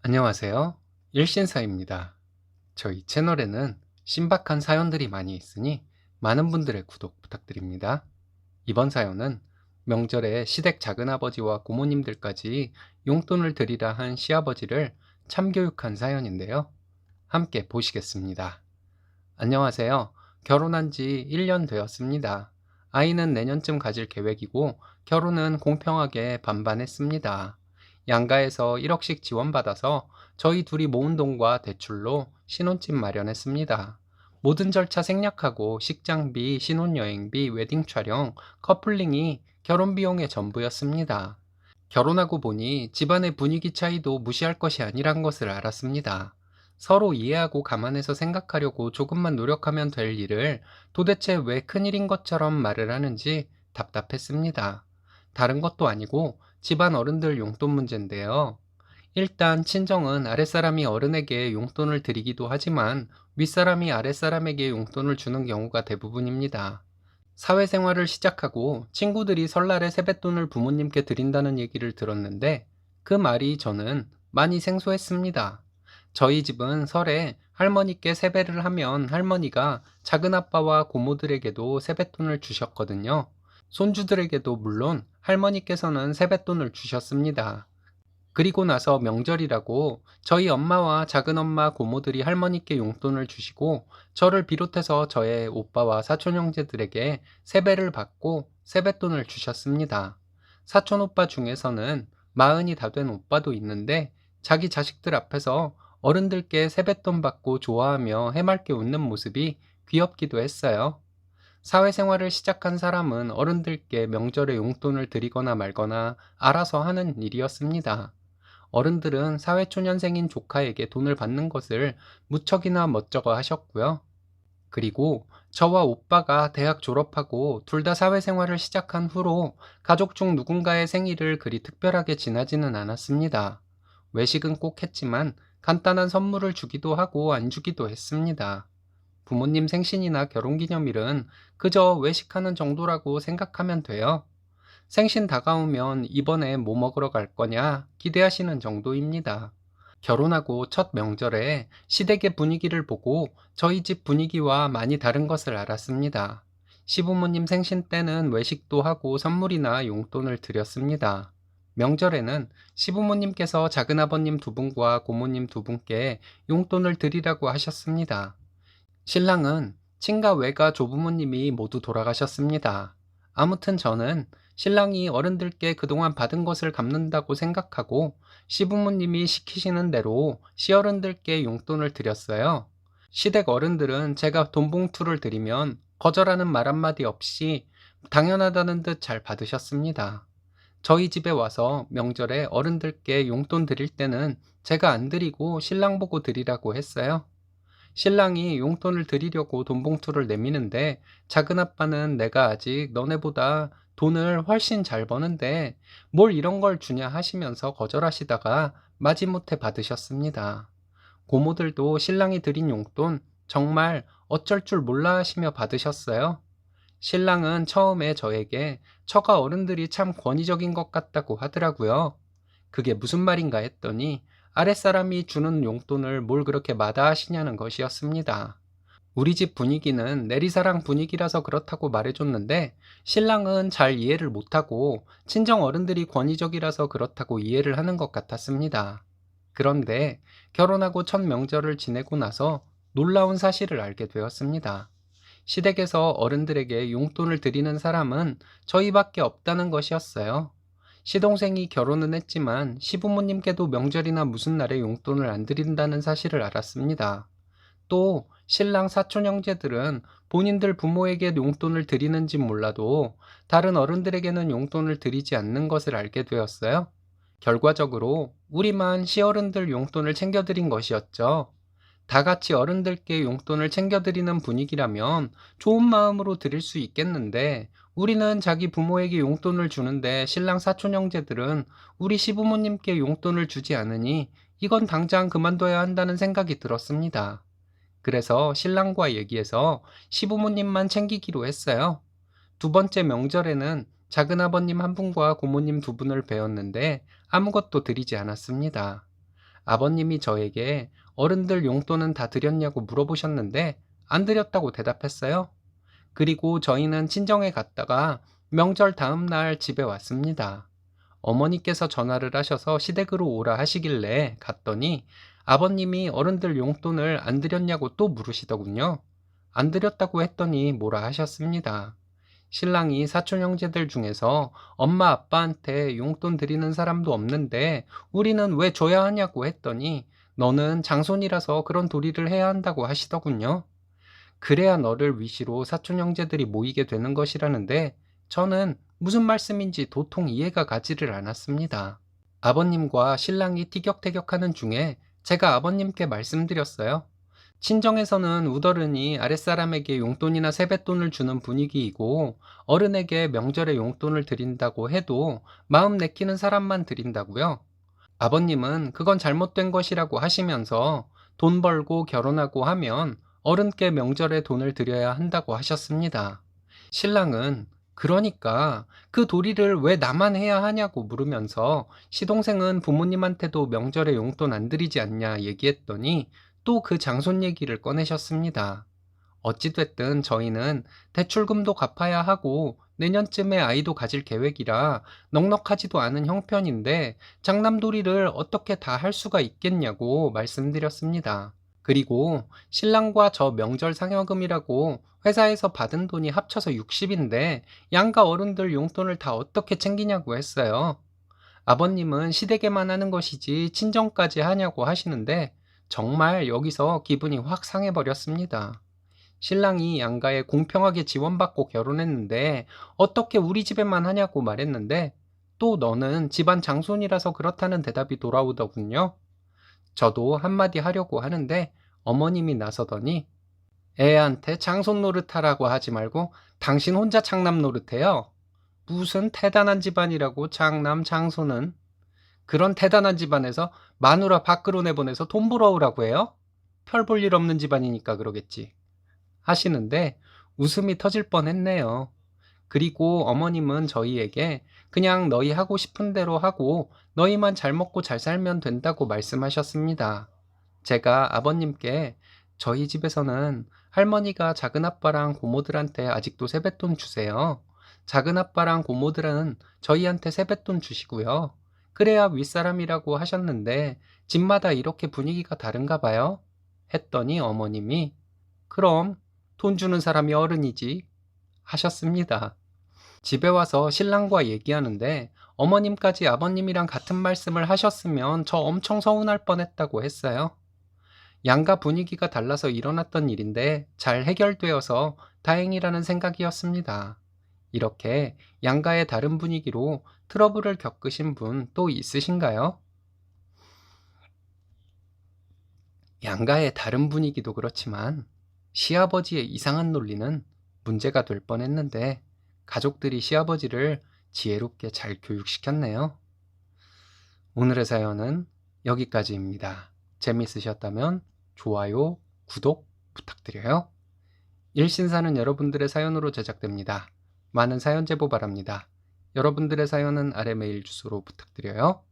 안녕하세요. 일신사입니다. 저희 채널에는 신박한 사연들이 많이 있으니 많은 분들의 구독 부탁드립니다. 이번 사연은 명절에 시댁 작은아버지와 고모님들까지 용돈을 드리라 한 시아버지를 참교육한 사연인데요. 함께 보시겠습니다. 안녕하세요. 결혼한 지 1년 되었습니다. 아이는 내년쯤 가질 계획이고 결혼은 공평하게 반반했습니다. 양가에서 1억씩 지원받아서 저희 둘이 모은 돈과 대출로 신혼집 마련했습니다. 모든 절차 생략하고 식장비, 신혼여행비, 웨딩 촬영, 커플링이 결혼 비용의 전부였습니다. 결혼하고 보니 집안의 분위기 차이도 무시할 것이 아니란 것을 알았습니다. 서로 이해하고 감안해서 생각하려고 조금만 노력하면 될 일을 도대체 왜 큰일인 것처럼 말을 하는지 답답했습니다. 다른 것도 아니고 집안 어른들 용돈 문제인데요. 일단 친정은 아랫사람이 어른에게 용돈을 드리기도 하지만 윗사람이 아랫사람에게 용돈을 주는 경우가 대부분입니다. 사회생활을 시작하고 친구들이 설날에 세뱃돈을 부모님께 드린다는 얘기를 들었는데 그 말이 저는 많이 생소했습니다. 저희 집은 설에 할머니께 세배를 하면 할머니가 작은아빠와 고모들에게도 세뱃돈을 주셨거든요. 손주들에게도 물론 할머니께서는 세뱃돈을 주셨습니다. 그리고 나서 명절이라고 저희 엄마와 작은엄마 고모들이 할머니께 용돈을 주시고 저를 비롯해서 저의 오빠와 사촌 형제들에게 세배를 받고 세뱃돈을 주셨습니다. 사촌 오빠 중에서는 마흔이 다 된 오빠도 있는데 자기 자식들 앞에서 어른들께 세뱃돈 받고 좋아하며 해맑게 웃는 모습이 귀엽기도 했어요. 사회생활을 시작한 사람은 어른들께 명절에 용돈을 드리거나 말거나 알아서 하는 일이었습니다. 어른들은 사회초년생인 조카에게 돈을 받는 것을 무척이나 멋쩍어 하셨고요. 그리고 저와 오빠가 대학 졸업하고 둘 다 사회생활을 시작한 후로 가족 중 누군가의 생일을 그리 특별하게 지나지는 않았습니다. 외식은 꼭 했지만 간단한 선물을 주기도 하고 안 주기도 했습니다. 부모님 생신이나 결혼기념일은 그저 외식하는 정도라고 생각하면 돼요. 생신 다가오면 이번에 뭐 먹으러 갈 거냐 기대하시는 정도입니다. 결혼하고 첫 명절에 시댁의 분위기를 보고 저희 집 분위기와 많이 다른 것을 알았습니다. 시부모님 생신 때는 외식도 하고 선물이나 용돈을 드렸습니다. 명절에는 시부모님께서 작은아버님 두 분과 고모님 두 분께 용돈을 드리라고 하셨습니다. 신랑은 친가 외가 조부모님이 모두 돌아가셨습니다. 아무튼 저는 신랑이 어른들께 그동안 받은 것을 갚는다고 생각하고 시부모님이 시키시는 대로 시어른들께 용돈을 드렸어요. 시댁 어른들은 제가 돈 봉투를 드리면 거절하는 말 한마디 없이 당연하다는 듯 잘 받으셨습니다. 저희 집에 와서 명절에 어른들께 용돈 드릴 때는 제가 안 드리고 신랑 보고 드리라고 했어요. 신랑이 용돈을 드리려고 돈 봉투를 내미는데 작은아빠는 내가 아직 너네보다 돈을 훨씬 잘 버는데 뭘 이런 걸 주냐 하시면서 거절하시다가 마지못해 받으셨습니다. 고모들도 신랑이 드린 용돈 정말 어쩔 줄 몰라 하시며 받으셨어요. 신랑은 처음에 저에게 처가 어른들이 참 권위적인 것 같다고 하더라고요. 그게 무슨 말인가 했더니 아랫사람이 주는 용돈을 뭘 그렇게 마다하시냐는 것이었습니다. 우리 집 분위기는 내리사랑 분위기라서 그렇다고 말해줬는데 신랑은 잘 이해를 못하고 친정 어른들이 권위적이라서 그렇다고 이해를 하는 것 같았습니다. 그런데 결혼하고 첫 명절을 지내고 나서 놀라운 사실을 알게 되었습니다. 시댁에서 어른들에게 용돈을 드리는 사람은 저희밖에 없다는 것이었어요. 시동생이 결혼은 했지만 시부모님께도 명절이나 무슨 날에 용돈을 안 드린다는 사실을 알았습니다. 또 신랑 사촌 형제들은 본인들 부모에게 용돈을 드리는지 몰라도 다른 어른들에게는 용돈을 드리지 않는 것을 알게 되었어요. 결과적으로 우리만 시어른들 용돈을 챙겨드린 것이었죠. 다 같이 어른들께 용돈을 챙겨드리는 분위기라면 좋은 마음으로 드릴 수 있겠는데 우리는 자기 부모에게 용돈을 주는데 신랑 사촌 형제들은 우리 시부모님께 용돈을 주지 않으니 이건 당장 그만둬야 한다는 생각이 들었습니다. 그래서 신랑과 얘기해서 시부모님만 챙기기로 했어요. 두 번째 명절에는 작은아버님 한 분과 고모님 두 분을 뵈었는데 아무것도 드리지 않았습니다. 아버님이 저에게 어른들 용돈은 다 드렸냐고 물어보셨는데 안 드렸다고 대답했어요. 그리고 저희는 친정에 갔다가 명절 다음 날 집에 왔습니다. 어머니께서 전화를 하셔서 시댁으로 오라 하시길래 갔더니 아버님이 어른들 용돈을 안 드렸냐고 또 물으시더군요. 안 드렸다고 했더니 뭐라 하셨습니다. 신랑이 사촌 형제들 중에서 엄마 아빠한테 용돈 드리는 사람도 없는데 우리는 왜 줘야 하냐고 했더니 너는 장손이라서 그런 도리를 해야 한다고 하시더군요. 그래야 너를 위시로 사촌 형제들이 모이게 되는 것이라는데 저는 무슨 말씀인지 도통 이해가 가지를 않았습니다. 아버님과 신랑이 티격태격하는 중에 제가 아버님께 말씀드렸어요. 친정에서는 우더른이 아랫사람에게 용돈이나 세뱃돈을 주는 분위기이고 어른에게 명절에 용돈을 드린다고 해도 마음 내키는 사람만 드린다고요. 아버님은 그건 잘못된 것이라고 하시면서 돈 벌고 결혼하고 하면 어른께 명절에 돈을 드려야 한다고 하셨습니다. 신랑은 그러니까 그 도리를 왜 나만 해야 하냐고 물으면서 시동생은 부모님한테도 명절에 용돈 안 드리지 않냐 얘기했더니 또 그 장손 얘기를 꺼내셨습니다. 어찌됐든 저희는 대출금도 갚아야 하고 내년쯤에 아이도 가질 계획이라 넉넉하지도 않은 형편인데 장남도리를 어떻게 다 할 수가 있겠냐고 말씀드렸습니다. 그리고 신랑과 저 명절 상여금이라고 회사에서 받은 돈이 합쳐서 60인데 양가 어른들 용돈을 다 어떻게 챙기냐고 했어요. 아버님은 시댁에만 하는 것이지 친정까지 하냐고 하시는데 정말 여기서 기분이 확 상해버렸습니다. 신랑이 양가에 공평하게 지원받고 결혼했는데 어떻게 우리 집에만 하냐고 말했는데 또 너는 집안 장손이라서 그렇다는 대답이 돌아오더군요. 저도 한마디 하려고 하는데 어머님이 나서더니 애한테 장손 노릇하라고 하지 말고 당신 혼자 장남 노릇해요. 무슨 대단한 집안이라고 장남 장손은. 그런 대단한 집안에서 마누라 밖으로 내보내서 돈 벌어오라고 해요? 별 볼 일 없는 집안이니까 그러겠지. 하시는데 웃음이 터질 뻔했네요. 그리고 어머님은 저희에게 그냥 너희 하고 싶은 대로 하고 너희만 잘 먹고 잘 살면 된다고 말씀하셨습니다. 제가 아버님께 저희 집에서는 할머니가 작은아빠랑 고모들한테 아직도 세뱃돈 주세요. 작은아빠랑 고모들은 저희한테 세뱃돈 주시고요. 그래야 윗사람이라고 하셨는데 집마다 이렇게 분위기가 다른가 봐요. 했더니 어머님이 그럼 돈 주는 사람이 어른이지 하셨습니다. 집에 와서 신랑과 얘기하는데 어머님까지 아버님이랑 같은 말씀을 하셨으면 저 엄청 서운할 뻔했다고 했어요. 양가 분위기가 달라서 일어났던 일인데 잘 해결되어서 다행이라는 생각이었습니다. 이렇게 양가의 다른 분위기로 트러블을 겪으신 분 또 있으신가요? 양가의 다른 분위기도 그렇지만 시아버지의 이상한 논리는 문제가 될 뻔했는데 가족들이 시아버지를 지혜롭게 잘 교육시켰네요. 오늘의 사연은 여기까지입니다. 재미있으셨다면 좋아요, 구독 부탁드려요. 일신사는 여러분들의 사연으로 제작됩니다. 많은 사연 제보 바랍니다. 여러분들의 사연은 아래 메일 주소로 부탁드려요.